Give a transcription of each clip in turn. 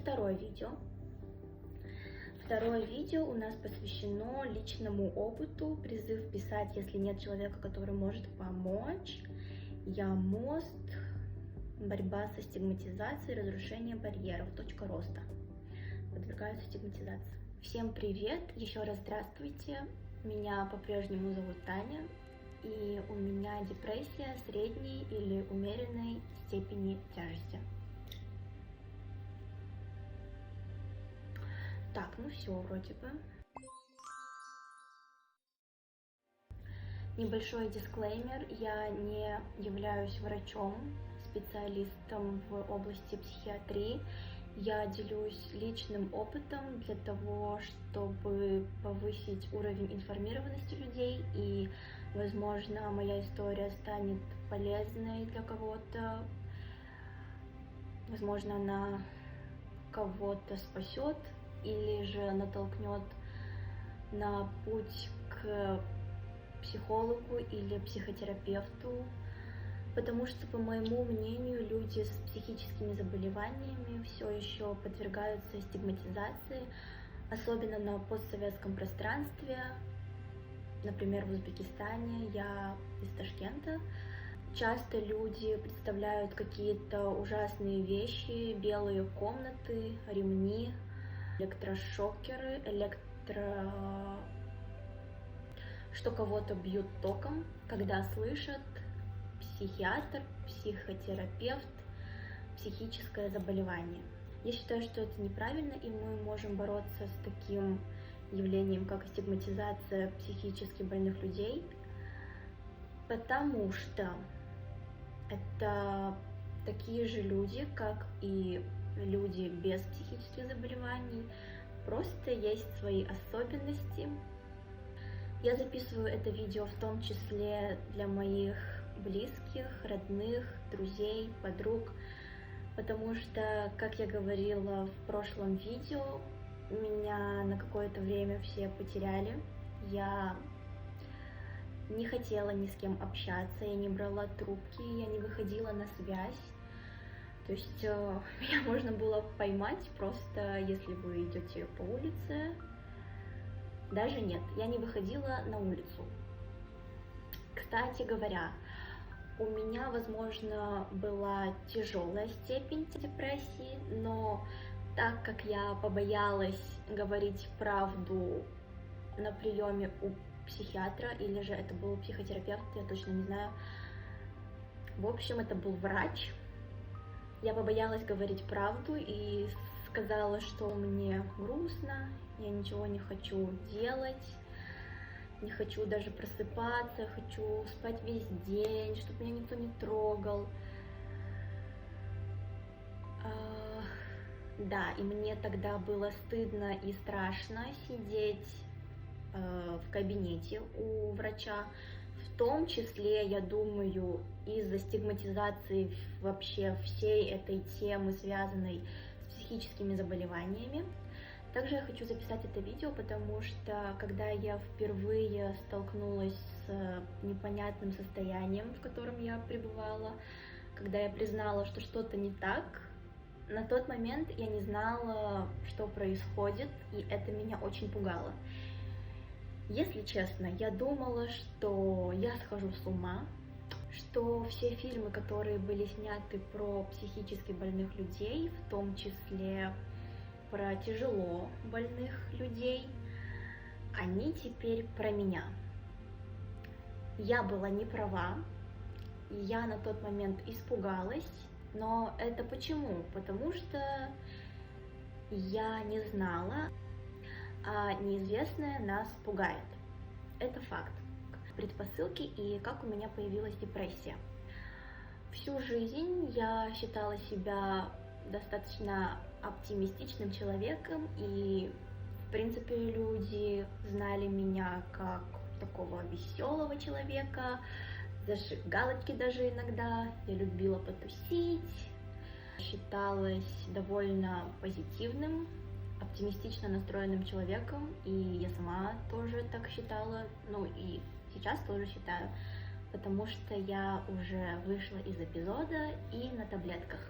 второе видео. Второе видео у нас посвящено личному опыту. Призыв писать, если нет человека, который может помочь. Я мост. Борьба со стигматизацией, разрушение барьеров. Точка роста. Подвергаются стигматизации. Всем привет! Еще раз здравствуйте. Меня по-прежнему зовут Таня. И у меня депрессия средней или умеренной степени тяжести. Так, ну все, вроде бы. Небольшой дисклеймер. Я не являюсь врачом, специалистом в области психиатрии. Я делюсь личным опытом для того, чтобы повысить уровень информированности людей. И, возможно, моя история станет полезной для кого-то. Возможно, она кого-то спасет или же натолкнет на путь к психологу или психотерапевту, потому что, по моему мнению, люди с психическими заболеваниями все еще подвергаются стигматизации, особенно на постсоветском пространстве, например, в Узбекистане. Я из Ташкента. Часто люди представляют какие-то ужасные вещи: белые комнаты, ремни, электрошокеры, что кого-то бьют током, когда слышат психиатр, психотерапевт, психическое заболевание. Я считаю, что это неправильно, и мы можем бороться с таким явлением, как стигматизация психически больных людей, потому что это такие же люди, как и люди без психических заболеваний, просто есть свои особенности. Я записываю это видео в том числе для моих близких, родных, друзей, подруг, потому что, как я говорила в прошлом видео, меня на какое-то время все потеряли. Я не хотела ни с кем общаться, я не брала трубки, я не выходила на связь. То есть меня можно было поймать просто, если вы идете по улице. Даже нет, я не выходила на улицу. Кстати говоря, у меня, возможно, была тяжелая степень депрессии, но так как я побоялась говорить правду на приеме у психиатра, или же это был психотерапевт, я точно не знаю. В общем, это был врач. Я побоялась говорить правду и сказала, что мне грустно, я ничего не хочу делать, не хочу даже просыпаться, хочу спать весь день, чтобы меня никто не трогал. Да, и мне тогда было стыдно и страшно сидеть в кабинете у врача, в том числе, я думаю, из-за стигматизации вообще всей этой темы, связанной с психическими заболеваниями. Также я хочу записать это видео, потому что когда я впервые столкнулась с непонятным состоянием, в котором я пребывала, когда я признала, что что-то не так, на тот момент я не знала, что происходит, и это меня очень пугало. Если честно, я думала, что я схожу с ума, что все фильмы, которые были сняты про психически больных людей, в том числе про тяжело больных людей, они теперь про меня. Я была не права, я на тот момент испугалась, но это почему? Потому что я не знала, а неизвестное нас пугает. Это факт. Предпосылки и как у меня появилась депрессия. Всю жизнь я считала себя достаточно оптимистичным человеком, и, в принципе, люди знали меня как такого веселого человека, зажигалочки даже иногда. Я любила потусить, считалась довольно позитивным, оптимистично настроенным человеком, и я сама тоже так считала, ну и сейчас тоже считаю, потому что я уже вышла из эпизода и на таблетках.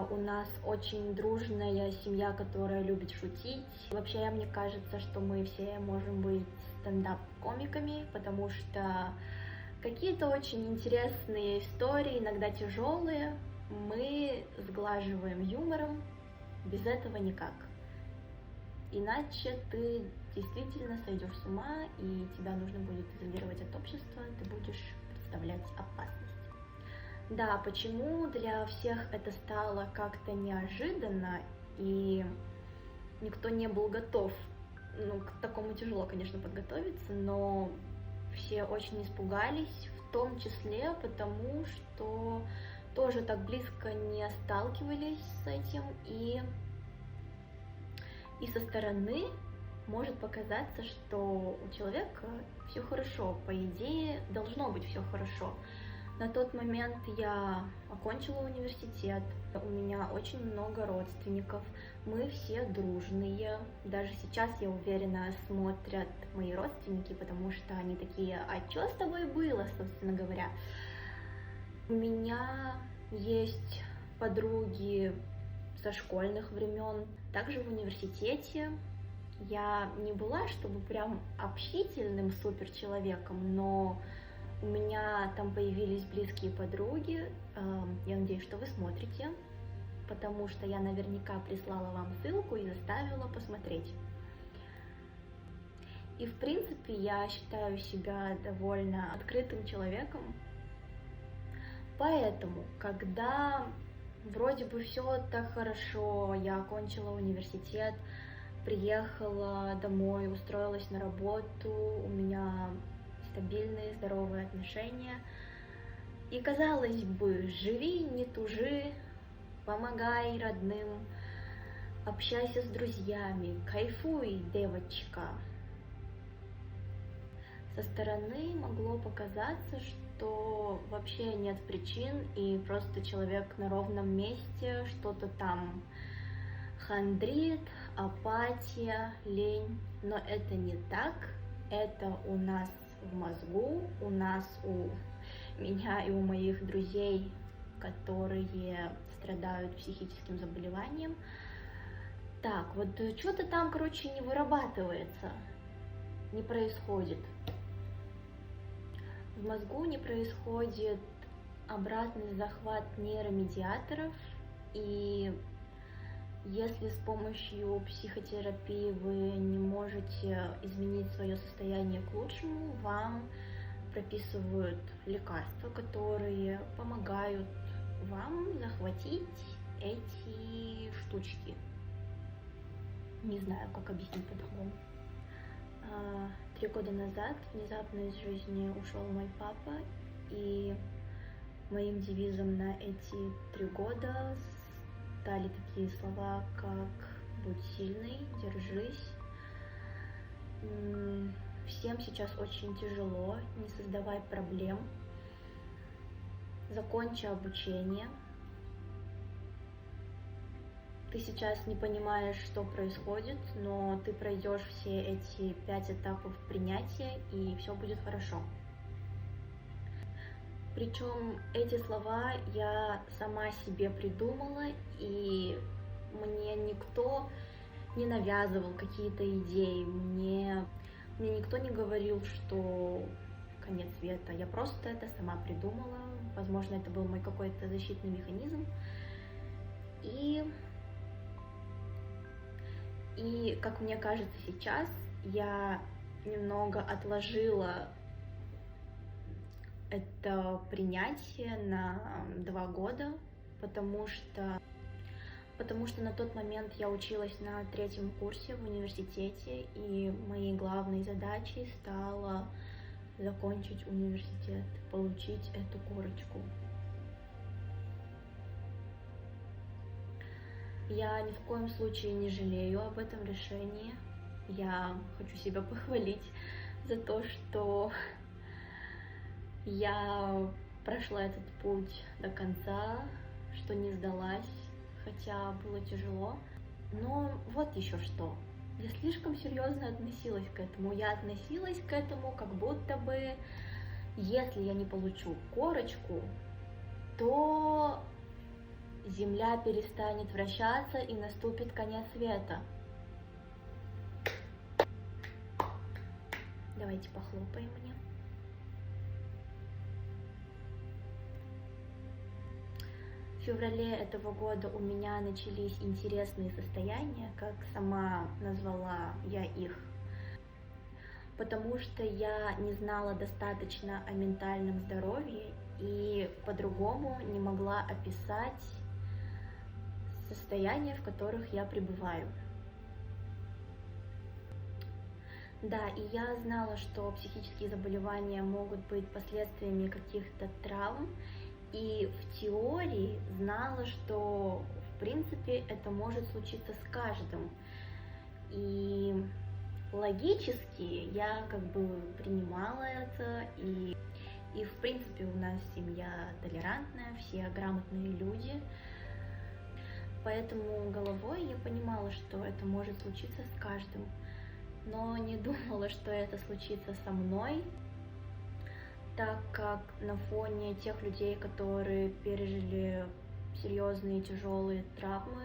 У нас очень дружная семья, которая любит шутить. Вообще, мне кажется, что мы все можем быть стендап-комиками, потому что какие-то очень интересные истории, иногда тяжелые, мы сглаживаем юмором, без этого никак. Иначе ты действительно сойдешь с ума, и тебя нужно будет изолировать от общества, ты будешь представлять опасность. Да, почему для всех это стало как-то неожиданно, и никто не был готов. Ну, к такому тяжело, конечно, подготовиться, но все очень испугались, в том числе потому, что тоже так близко не сталкивались с этим, и со стороны может показаться, что у человека все хорошо, по идее, должно быть все хорошо. На тот момент я окончила университет, у меня очень много родственников, мы все дружные. Даже сейчас, я уверена, смотрят мои родственники, потому что они такие: а что с тобой было, собственно говоря? У меня есть подруги со школьных времен, также в университете. Я не была, чтобы прям общительным суперчеловеком, но у меня там появились близкие подруги. Я надеюсь, что вы смотрите, потому что я наверняка прислала вам ссылку и заставила посмотреть. И в принципе я считаю себя довольно открытым человеком. Поэтому, когда вроде бы все так хорошо, я окончила университет, приехала домой, устроилась на работу, у меня стабильные, здоровые отношения. И казалось бы, живи, не тужи, помогай родным, общайся с друзьями, кайфуй, девочка. Со стороны могло показаться, что вообще нет причин, и просто человек на ровном месте что-то там хандрит, апатия, лень. Но это не так, это у нас в мозгу, у нас, у меня и у моих друзей, которые страдают психическим заболеванием. Так, вот что-то там, короче, не вырабатывается, не происходит. В мозгу не происходит обратный захват нейромедиаторов, и если с помощью психотерапии вы не можете изменить свое состояние к лучшему, вам прописывают лекарства, которые помогают вам захватить эти штучки. Не знаю, как объяснить по-другому. 3 года назад внезапно из жизни ушел мой папа, и моим девизом на эти 3 года стали такие слова, как «будь сильной», «держись». Всем сейчас очень тяжело, не создавай проблем, закончи обучение. Ты сейчас не понимаешь, что происходит, но ты пройдешь все эти 5 этапов принятия, и все будет хорошо. Причем эти слова я сама себе придумала, и мне никто не навязывал какие-то идеи, мне никто не говорил, что конец света. Я просто это сама придумала. Возможно, это был мой какой-то защитный механизм. И как мне кажется сейчас, я немного отложила это принятие на 2 года, потому что на тот момент я училась на 3-м курсе в университете, и моей главной задачей стало закончить университет, получить эту корочку. Я ни в коем случае не жалею об этом решении. Я хочу себя похвалить за то, что я прошла этот путь до конца, что не сдалась, хотя было тяжело. Но вот еще что. Я слишком серьезно относилась к этому. Я относилась к этому, как будто бы, если я не получу корочку, то Земля перестанет вращаться и наступит конец света. Давайте похлопаем мне. В феврале этого года у меня начались интересные состояния, как сама назвала я их, потому что я не знала достаточно о ментальном здоровье и по-другому не могла описать состояния, в которых я пребываю. Да, и я знала, что психические заболевания могут быть последствиями каких-то травм, и в теории знала, что в принципе это может случиться с каждым. И логически я как бы принимала это, и в принципе у нас семья толерантная, все грамотные люди. Поэтому головой я понимала, что это может случиться с каждым, но не думала, что это случится со мной, так как на фоне тех людей, которые пережили серьезные тяжелые травмы,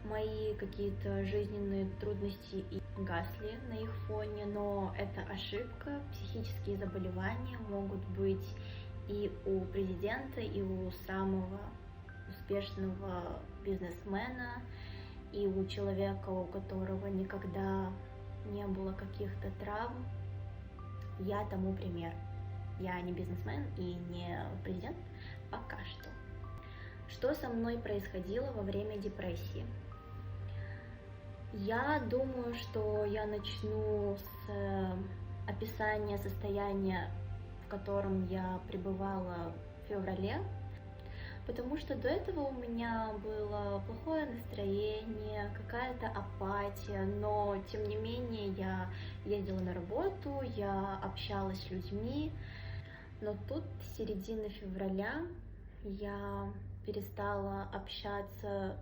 мои какие-то жизненные трудности и гасли на их фоне, но это ошибка. Психические заболевания могут быть и у президента, и у самого успешного бизнесмена, и у человека, у которого никогда не было каких-то травм. Я тому пример. Я не бизнесмен и не президент пока что. Что со мной происходило во время депрессии? Я думаю, что я начну с описания состояния, в котором я пребывала в феврале, потому что до этого у меня было плохое настроение, какая-то апатия, но тем не менее я ездила на работу, я общалась с людьми, но тут с середины февраля я перестала общаться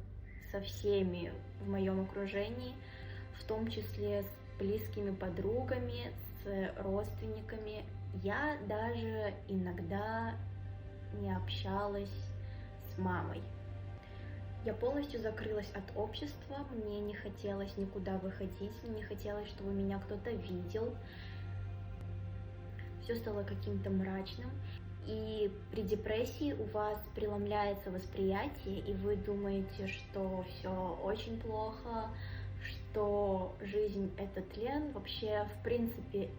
со всеми в моем окружении, в том числе с близкими подругами, с родственниками. Я даже иногда не общалась с мамой. Я полностью закрылась от общества, мне не хотелось никуда выходить, мне не хотелось, чтобы меня кто-то видел. Все стало каким-то мрачным. И при депрессии у вас преломляется восприятие, и вы думаете, что все очень плохо, что жизнь — это тлен. Вообще, в принципе,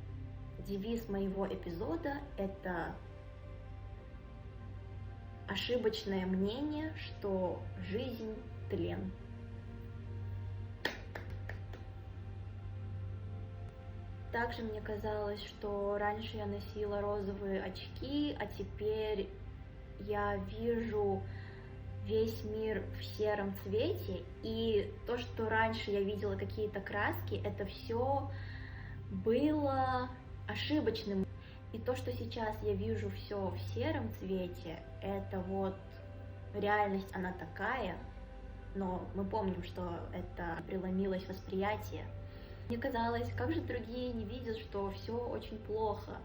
девиз моего эпизода — это ошибочное мнение, что жизнь — тлен. Также мне казалось, что раньше я носила розовые очки, а теперь я вижу весь мир в сером цвете, и то, что раньше я видела какие-то краски, это все было ошибочным. И то, что сейчас я вижу все в сером цвете, это вот реальность, она такая, но мы помним, что это преломилось восприятие. Мне казалось, как же другие не видят, что все очень плохо.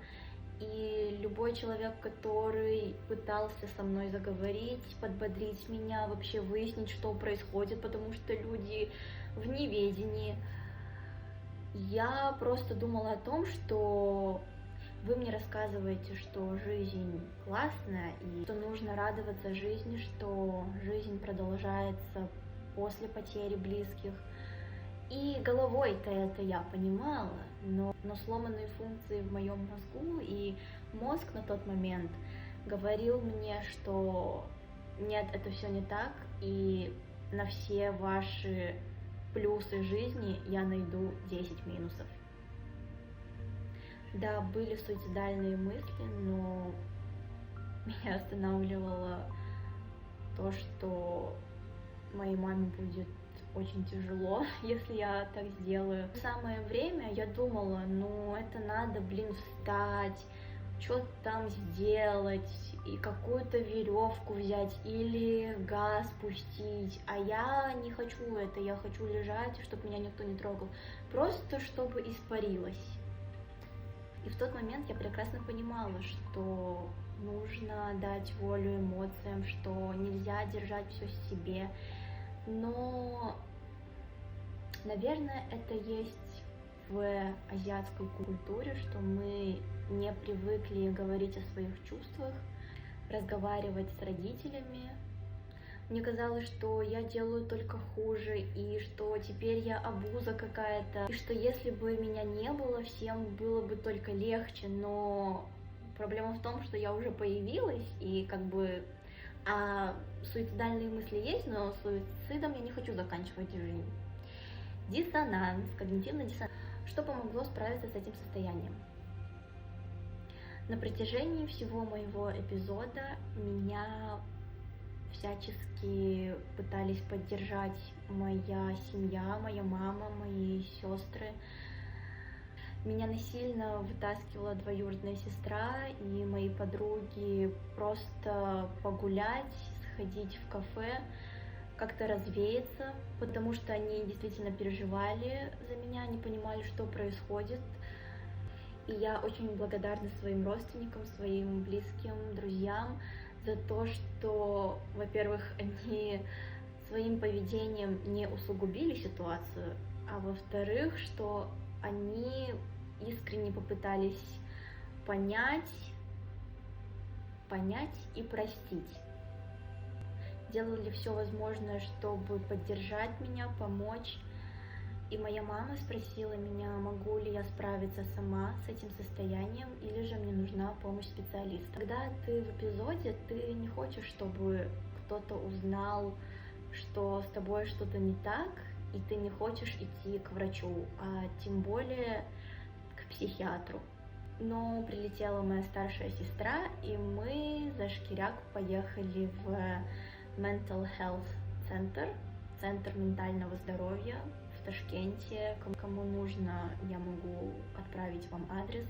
И любой человек, который пытался со мной заговорить, подбодрить меня, вообще выяснить, что происходит, потому что люди в неведении, я просто думала о том, что вы мне рассказываете, что жизнь классная, и что нужно радоваться жизни, что жизнь продолжается после потери близких. И головой-то это я понимала, но сломанные функции в моем мозгу, и мозг на тот момент говорил мне, что нет, это все не так, и на все ваши плюсы жизни я найду 10 минусов. Да, были суицидальные мысли, но меня останавливало то, что моей маме будет очень тяжело, если я так сделаю. В самое время я думала, ну это надо, встать, что-то там сделать, и какую-то веревку взять или газ пустить, а я не хочу это, я хочу лежать, чтобы меня никто не трогал, просто чтобы испарилась. И в тот момент я прекрасно понимала, что нужно дать волю эмоциям, что нельзя держать все в себе. Но, наверное, это есть в азиатской культуре, что мы не привыкли говорить о своих чувствах, разговаривать с родителями. Мне казалось, что я делаю только хуже, и что теперь я обуза какая-то, и что если бы меня не было, всем было бы только легче, но проблема в том, что я уже появилась, и суицидальные мысли есть, но суицидом я не хочу заканчивать жизнь. Диссонанс, когнитивный диссонанс. Что помогло справиться с этим состоянием? На протяжении всего моего эпизода меня всячески пытались поддержать моя семья, моя мама, мои сестры. Меня насильно вытаскивала двоюродная сестра и мои подруги просто погулять, сходить в кафе, как-то развеяться, потому что они действительно переживали за меня, они понимали, что происходит. И я очень благодарна своим родственникам, своим близким, друзьям за то, что, во-первых, они своим поведением не усугубили ситуацию, а во-вторых, что они искренне попытались понять и простить. Делали все возможное, чтобы поддержать меня, помочь. И моя мама спросила меня, могу ли я справиться сама с этим состоянием, или же мне нужна помощь специалиста. Когда ты в эпизоде, ты не хочешь, чтобы кто-то узнал, что с тобой что-то не так, и ты не хочешь идти к врачу, а тем более к психиатру. Но прилетела моя старшая сестра, и мы за шкиряк поехали в Mental Health Center, центр ментального здоровья в Ташкенте. Кому нужно, я могу отправить вам адрес.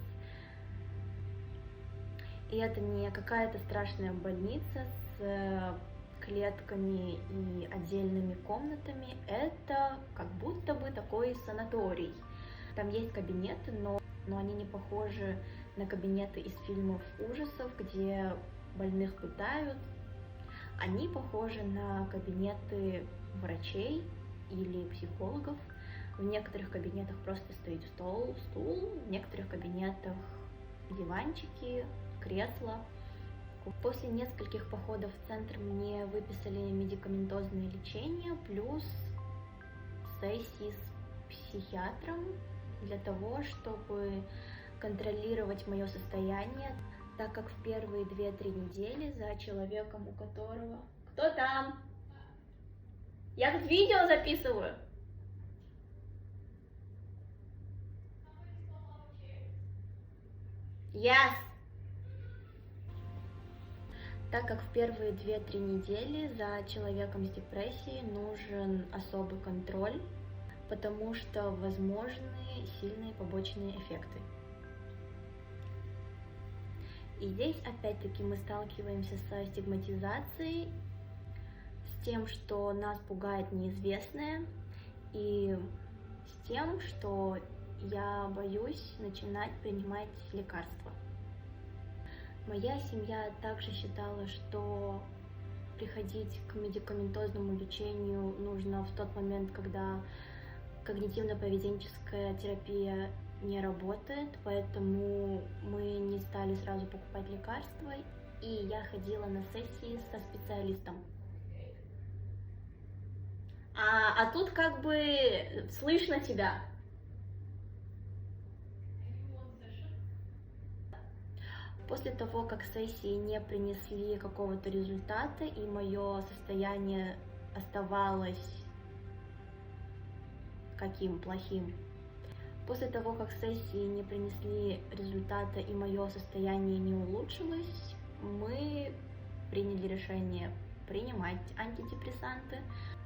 И это не какая-то страшная больница с клетками и отдельными комнатами, это как будто бы такой санаторий. Там есть кабинеты, но они не похожи на кабинеты из фильмов ужасов, где больных пытают. Они похожи на кабинеты врачей или психологов. В некоторых кабинетах просто стоит стул, в некоторых кабинетах диванчики, кресла. После нескольких походов в центр мне выписали медикаментозное лечение плюс сессии с психиатром для того, чтобы контролировать мое состояние, так как в первые 2-3 недели за человеком, у которого... Кто там? Я тут видео записываю. Yes. Так как в первые 2-3 недели за человеком с депрессией нужен особый контроль, потому что возможны сильные побочные эффекты. И здесь опять-таки мы сталкиваемся со стигматизацией, с тем, что нас пугает неизвестное, и с тем, что я боюсь начинать принимать лекарства. Моя семья также считала, что приходить к медикаментозному лечению нужно в тот момент, когда когнитивно-поведенческая терапия не работает, поэтому мы не стали сразу покупать лекарства, и я ходила на сессии со специалистом. А тут как бы слышно тебя. После того, как сессии не принесли какого-то результата, и мое состояние оставалось каким плохим, после того, как сессии не принесли результата и мое состояние не улучшилось, мы приняли решение принимать антидепрессанты.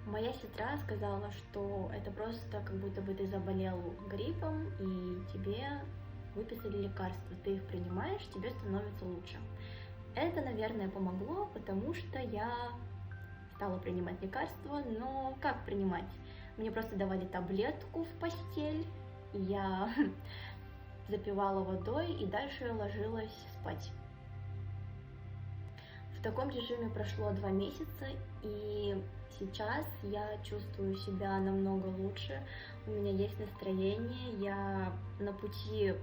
Моя сестра сказала, что это просто как будто бы ты заболел гриппом и тебе выписали лекарства, ты их принимаешь, тебе становится лучше. Это, наверное, помогло, потому что я стала принимать лекарства, но как принимать? Мне просто давали таблетку в постель, я запивала водой и дальше ложилась спать. таком режиме прошло 2 месяца, и сейчас я чувствую себя намного лучше, у меня есть настроение, я на пути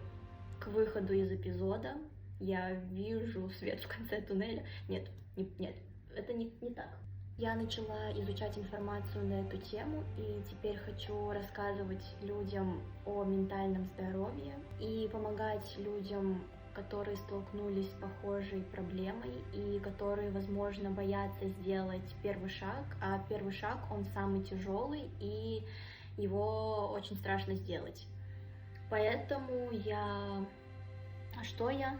к выходу из эпизода, я вижу свет в конце туннеля. Нет, нет, это не так. Я начала изучать информацию на эту тему, и теперь хочу рассказывать людям о ментальном здоровье и помогать людям, которые столкнулись с похожей проблемой и которые, возможно, боятся сделать первый шаг, а первый шаг, он самый тяжелый, и его очень страшно сделать. Поэтому я... А что я?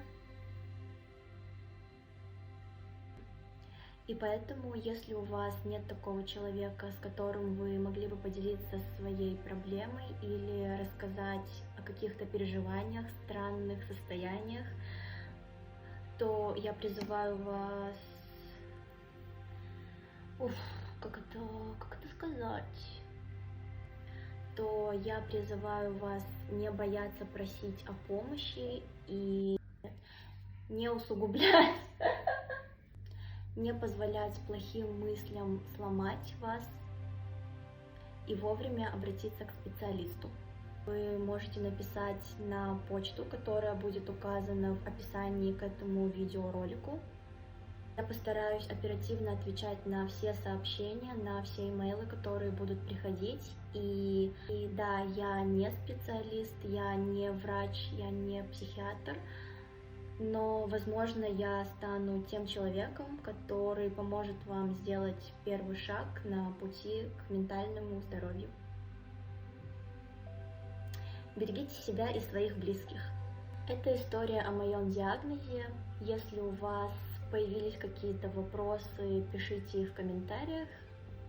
И поэтому, если у вас нет такого человека, с которым вы могли бы поделиться своей проблемой или рассказать о каких-то переживаниях, странных состояниях, то я призываю вас... как это сказать? То я призываю вас не бояться просить о помощи и не усугублять, не позволять плохим мыслям сломать вас и вовремя обратиться к специалисту. Вы можете написать на почту, которая будет указана в описании к этому видеоролику. Я постараюсь оперативно отвечать на все сообщения, на все имейлы, которые будут приходить. И да, я не специалист, я не врач, я не психиатр, но, возможно, я стану тем человеком, который поможет вам сделать первый шаг на пути к ментальному здоровью. Берегите себя и своих близких. Это история о моем диагнозе. Если у вас появились какие-то вопросы, пишите их в комментариях,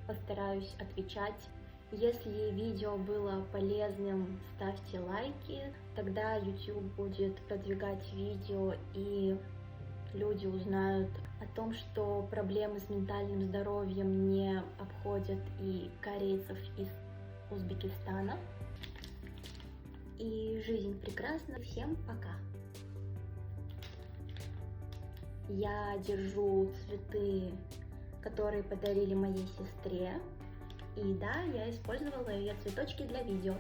постараюсь отвечать. Если видео было полезным, ставьте лайки, тогда YouTube будет продвигать видео, и люди узнают о том, что проблемы с ментальным здоровьем не обходят и корейцев из Узбекистана. И жизнь прекрасна. Всем пока! Я держу цветы, которые подарили моей сестре. И да, я использовала ее цветочки для видео.